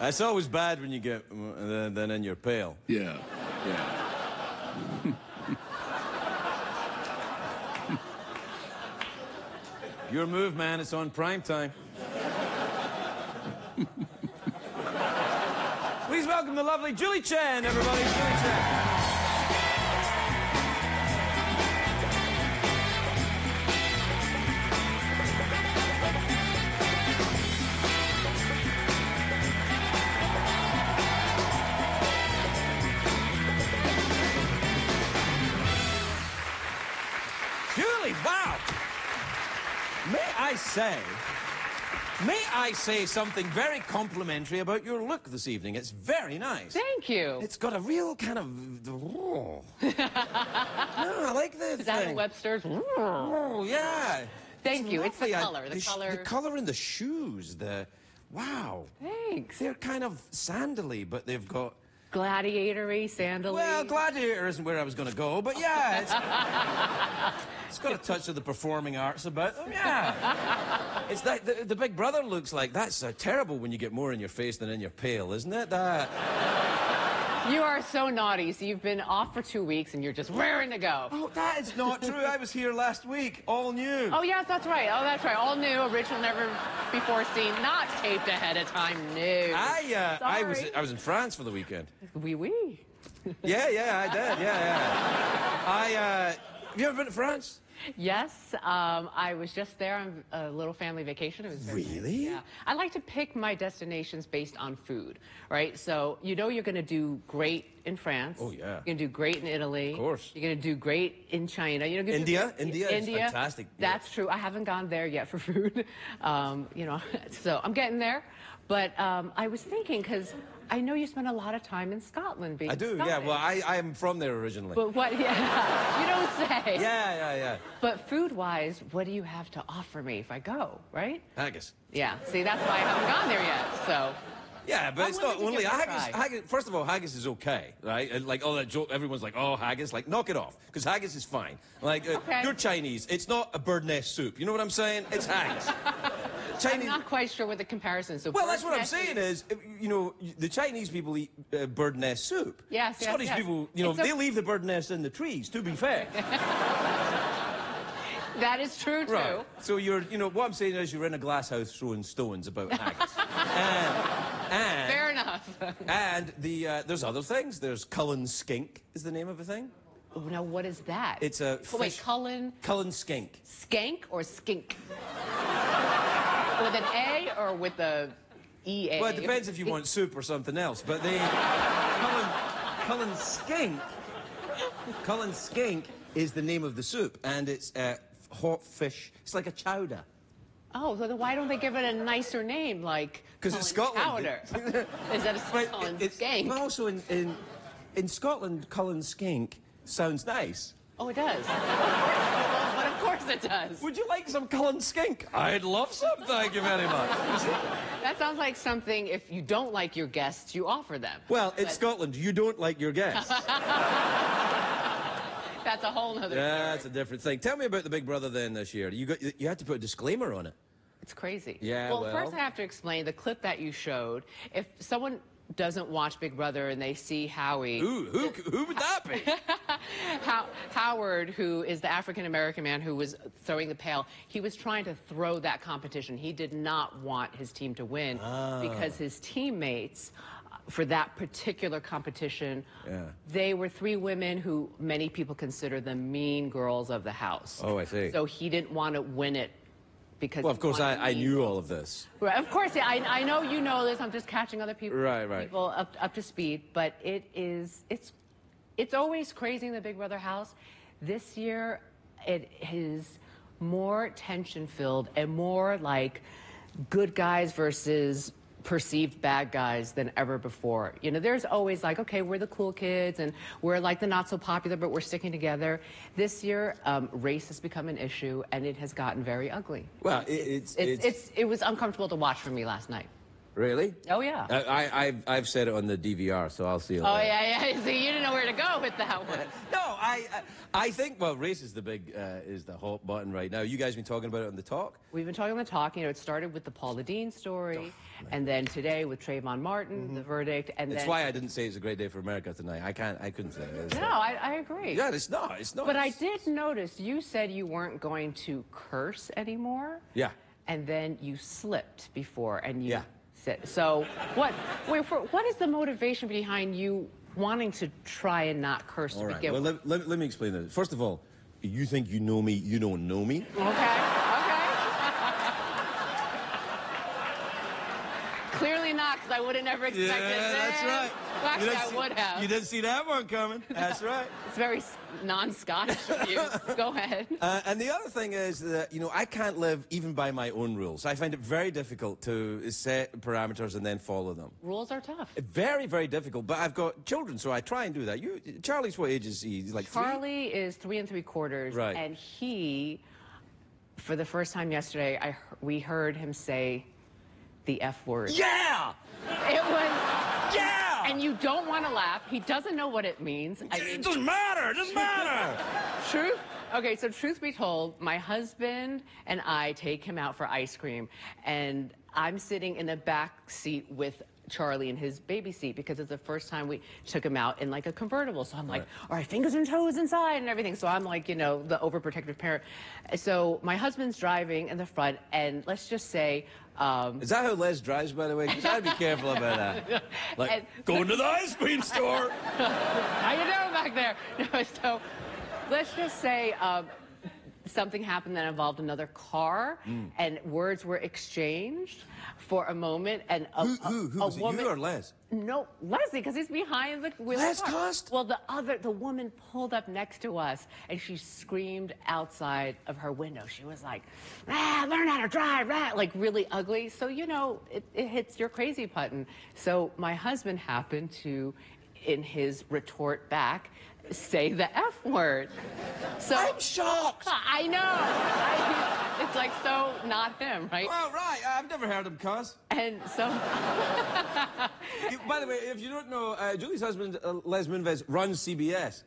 It's always bad when you get then in your pail. Yeah, yeah. Your move, man. It's on prime time. Please welcome the lovely Julie Chen, everybody. Julie Chen. Julie, wow. May I say something very complimentary about your look this evening? It's very nice. Thank you. It's got a real kind of... Oh. No, I like this. Is that Webster's? Oh, yeah. Thank you. Lovely. It's the color. The color in the shoes. Wow. Thanks. They're kind of sandally, but they've got... Gladiator-y, sandal-y. Well, gladiator isn't where I was going to go, but yeah, it's got a touch of the performing arts about them, yeah. It's that the Big Brother looks like. That's terrible when you get more in your face than in your pail, isn't it? You are so naughty. So you've been off for 2 weeks and you're just raring to go. Oh, that is not true. I was here last week, all new. Oh, yes, that's right. Oh, that's right. All new, original, never before seen, not taped ahead of time. No. I was in France for the weekend. Oui, oui. Yeah, I did. Yeah. Have you ever been to France? Yes, I was just there on a little family vacation. It was very Really? nice. Yeah. I like to pick my destinations based on food, right? So you know you're going to do great in France. Oh, yeah. You're going to do great in Italy. Of course. You're going to do great in China. India is fantastic. That's true. I haven't gone there yet for food. You know, so I'm getting there. But I was thinking, because I know you spend a lot of time in Scotland. I do, yeah. Well, I am from there originally. But what, yeah, you don't say. Yeah. But food-wise, what do you have to offer me if I go, right? Haggis. Yeah, see, that's why I haven't gone there yet, so. Yeah, but I'm it's not willing to only give it a haggis. try. Haggis. First of all, haggis is okay, right? And like all that joke, everyone's like, "Oh, haggis!" Like, knock it off, because haggis is fine. Like, Okay. you're Chinese. It's not a bird nest soup. You know what I'm saying? It's haggis. I'm not quite sure what the comparison is. So well, that's what I'm saying is, you know, the Chinese people eat bird nest soup. Yes, Scottish people, you know, they leave the bird nest in the trees, to be fair. That is true, too. Right. So you know, what I'm saying is you're in a glass house throwing stones about haggis. Fair enough. And there's other things. There's Cullen skink is the name of a thing. Oh, now, what is that? It's a fish. Wait, Cullen skink. Skank or skink? With an A or with the E-A? Well, it depends if you want soup or something else. But the Cullen skink is the name of the soup, and it's hot fish. It's like a chowder. Oh, so then why don't they give it a nicer name, like because it's Scotland. Chowder? Is that a Cullen skank? But also in Scotland, Cullen skink sounds nice. Oh, it does. But of course it does. Would you like some Cullen skink? I'd love some, thank you very much. That sounds like something, if you don't like your guests, you offer them. Well, it's Scotland. You don't like your guests. That's a whole nother story. That's a different thing. Tell me about the Big Brother then this year. You had to put a disclaimer on it. It's crazy. Yeah, well, first I have to explain the clip that you showed. If someone doesn't watch Big Brother and they see Howie... Who would that be? Howard, who is the African-American man who was throwing the pail, he was trying to throw that competition. He did not want his team to win because his teammates... for that particular competition, they were 3 women who many people consider the mean girls of the house. Oh, I see. So he didn't want to win it because... Well, of course, I knew all of this. Right, of course, yeah, I know you know this. I'm just catching other people, people up to speed. But it's always crazy in the Big Brother house. This year, it is more tension-filled and more like good guys versus perceived bad guys than ever before. You know, there's always like, okay, we're the cool kids and we're like the not so popular, but we're sticking together. This year, race has become an issue and it has gotten very ugly. Well, it was uncomfortable to watch for me last night. Really? Oh, yeah. I've said it on the DVR, so I'll see you Oh, later. yeah. So you didn't know where to go with that one. No, I think, well, race is the hot button right now. You guys been talking about it on the talk? We've been talking on the talk. You know, it started with the Paula Deen story, and then today with Trayvon Martin, the verdict, and That's then... why I didn't say it's a great day for America tonight. I couldn't say it. No, I agree. Yeah, it's not. But I did notice you said you weren't going to curse anymore. Yeah. And then you slipped before, and you... Yeah. So what is the motivation behind you wanting to try and not curse to begin with? Well, let me explain this. First of all, you think you know me, you don't know me. Okay. Clearly not, because I would have never expected that. Yeah, that's right. Actually, I would have. You didn't see that one coming. That's right. It's very non-Scottish of you. Go ahead. And the other thing is that, you know, I can't live even by my own rules. I find it very difficult to set parameters and then follow them. Rules are tough. Very, very difficult. But I've got children, so I try and do that. Charlie's what age is he? He's like Charlie is 3 3/4. Right. And he, for the first time yesterday, we heard him say the F word. Yeah! It was... Yeah! And you don't want to laugh. He doesn't know what it means. It doesn't matter. It doesn't matter. Truth? Okay, so truth be told, my husband and I take him out for ice cream, and I'm sitting in the back seat with Charlie in his baby seat because it's the first time we took him out in like a convertible. So I'm like, all right, fingers and toes inside and everything. So I'm like, you know, the overprotective parent. So my husband's driving in the front, and let's just say... is that how Les drives, by the way? Because I'd be careful about that. Like, going to the ice cream store. How you doing back there? No, so let's just say something happened that involved another car, and words were exchanged for a moment, and who was it, woman, you or Les? No, Leslie, because he's behind the wheel. Les Cost? Well, the woman pulled up next to us, and she screamed outside of her window. She was like, learn how to drive, like really ugly. So, you know, it hits your crazy button. So my husband happened to, in his retort back, say the F word. So I'm shocked. I know. It's like so not him, right? Well, right. I've never heard him cuss. And so... By the way, if you don't know, Julie's husband, Les Moonves, runs CBS.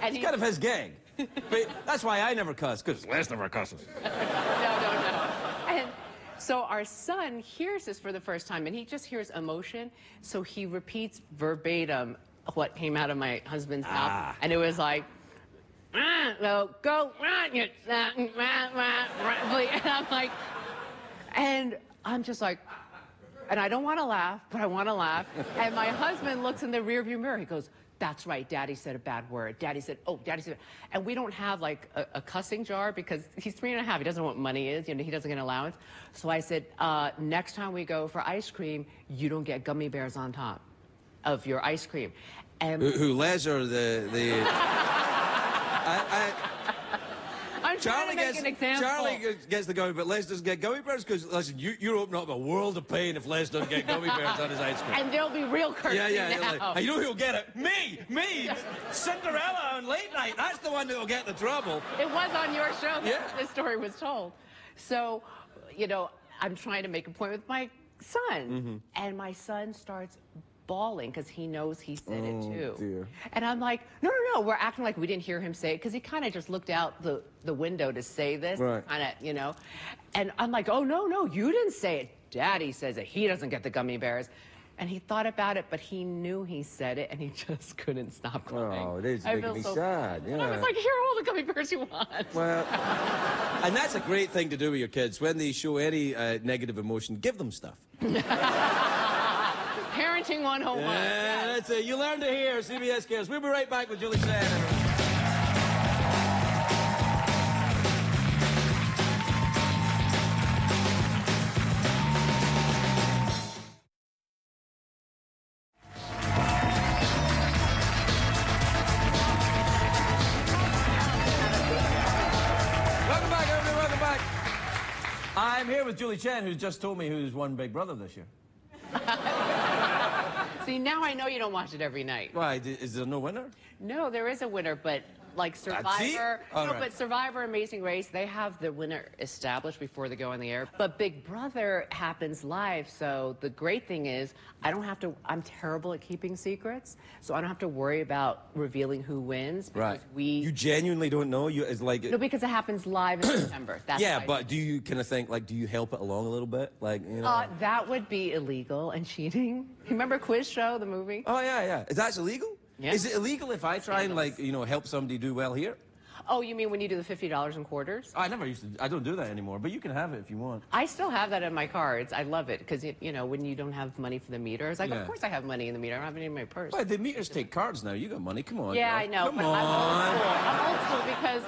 And it's kind of his gig. But that's why I never cuss, because Les never cusses. No. And so our son hears this for the first time, and he just hears emotion, so he repeats verbatim what came out of my husband's mouth. And it was like, go, and I'm like, and I'm just like, and I don't want to laugh, but I want to laugh. And my husband looks in the rearview mirror. He goes, that's right, Daddy said a bad word. Daddy said, and we don't have like a cussing jar because he's 3 1/2. He doesn't know what money is. You know, he doesn't get an allowance. So I said, next time we go for ice cream, you don't get gummy bears on top of your ice cream. And who Les or the I'm trying to make an example. Charlie gets the gummy, but Les doesn't get gummy bears because, listen, you're opening up a world of pain if Les doesn't get gummy bears on his ice cream. And there'll be real cursing now. Like, you know who'll get it? Me! Cinderella on late night. That's the one that'll get the trouble. It was on your show that Yeah. this story was told. So, you know, I'm trying to make a point with my son. And my son starts bawling because he knows he said it too. Dear. And I'm like, no. We're acting like we didn't hear him say it because he kind of just looked out the window to say this. Right. Kind of, you know. And I'm like, oh, no, you didn't say it. Daddy says it. He doesn't get the gummy bears. And he thought about it, but he knew he said it, and he just couldn't stop crying. Oh, it is making me sad. Yeah. And I was like, here are all the gummy bears you want. Well, and that's a great thing to do with your kids. When they show any negative emotion, give them stuff. Parenting 101. Yeah, that's it. You learn to hear CBS Cares. We'll be right back with Julie Chen. I'm here with Julie Chen, who's just told me who's won Big Brother this year. See, now I know you don't watch it every night. Why? Is there no winner? No, there is a winner, but like Survivor. No, right. But Survivor, Amazing Race, they have the winner established before they go on the air. But Big Brother happens live, so the great thing is I don't have to. I'm terrible at keeping secrets, so I don't have to worry about revealing who wins. Right. You genuinely don't know. It's like no, because it happens live in September. That's yeah, but do you kind of think like, do you help it along a little bit, like you know? That would be illegal and cheating. You remember Quiz Show, the movie? Oh yeah. Is that illegal? Yeah. Is it illegal if I try and like help somebody do well here? Oh, you mean when you do the $50 in quarters? I never used to. I don't do that anymore. But you can have it if you want. I still have that in my cards. I love it because when you don't have money for the meter, it's like, of course I have money in the meter. I don't have any in my purse. But the meters take cards now. You got money. Come on. Yeah, girl. I know. Come but on. I'm old school because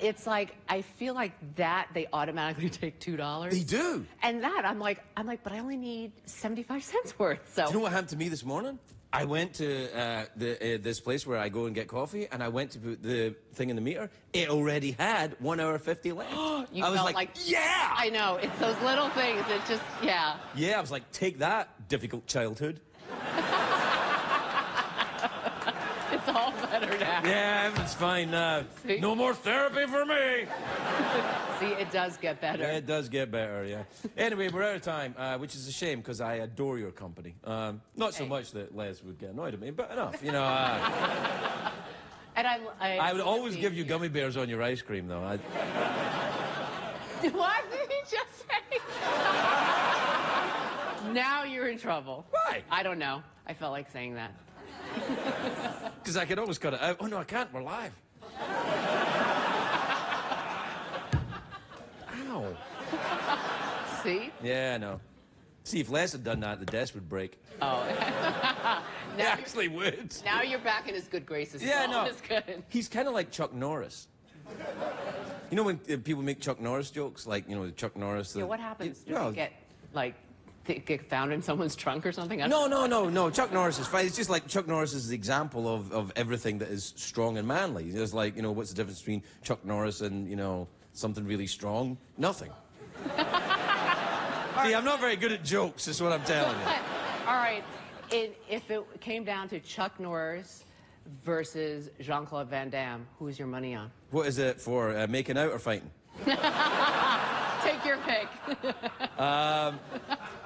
it's like I feel like that they automatically take $2. They do. And that I'm like, but I only need 75 cents worth. So Do you know what happened to me this morning? I went to this place where I go and get coffee, and I went to put the thing in the meter. It already had 1 hour 50 left. You I was felt like, yeah! I know. It's those little things. It's just, yeah. Yeah, I was like, take that, difficult childhood. It's all better now. Yeah, it's fine now. See? No more therapy for me. See, it does get better. Yeah, it does get better, yeah. Anyway, we're out of time, which is a shame because I adore your company. Not so much that Les would get annoyed at me, but enough, And I would always give you gummy bears on your ice cream, though. What did he just say? Now you're in trouble. Why? I don't know. I felt like saying that. Because I could always cut it out. Oh, no, I can't. We're live. Ow. See? Yeah, I know. See, if Les had done that, the desk would break. Oh. It actually would. Now you're back in his good graces. Yeah, so no. It's good. He's kind of like Chuck Norris. You know when people make Chuck Norris jokes? Like, Chuck Norris. Yeah, what happens? Do well, they get, like, get found in someone's trunk or something? No. Chuck Norris is fine. It's just like Chuck Norris is the example of everything that is strong and manly. It's like, what's the difference between Chuck Norris and, something really strong? Nothing. See, I'm not very good at jokes, is what I'm telling you. All right. If it came down to Chuck Norris versus Jean-Claude Van Damme, who's your money on? What is it for, making out or fighting? Take your pick.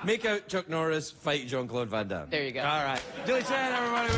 Make out Chuck Norris, fight Jean-Claude Van Damme. There you go. All right. Julie Chen, everybody.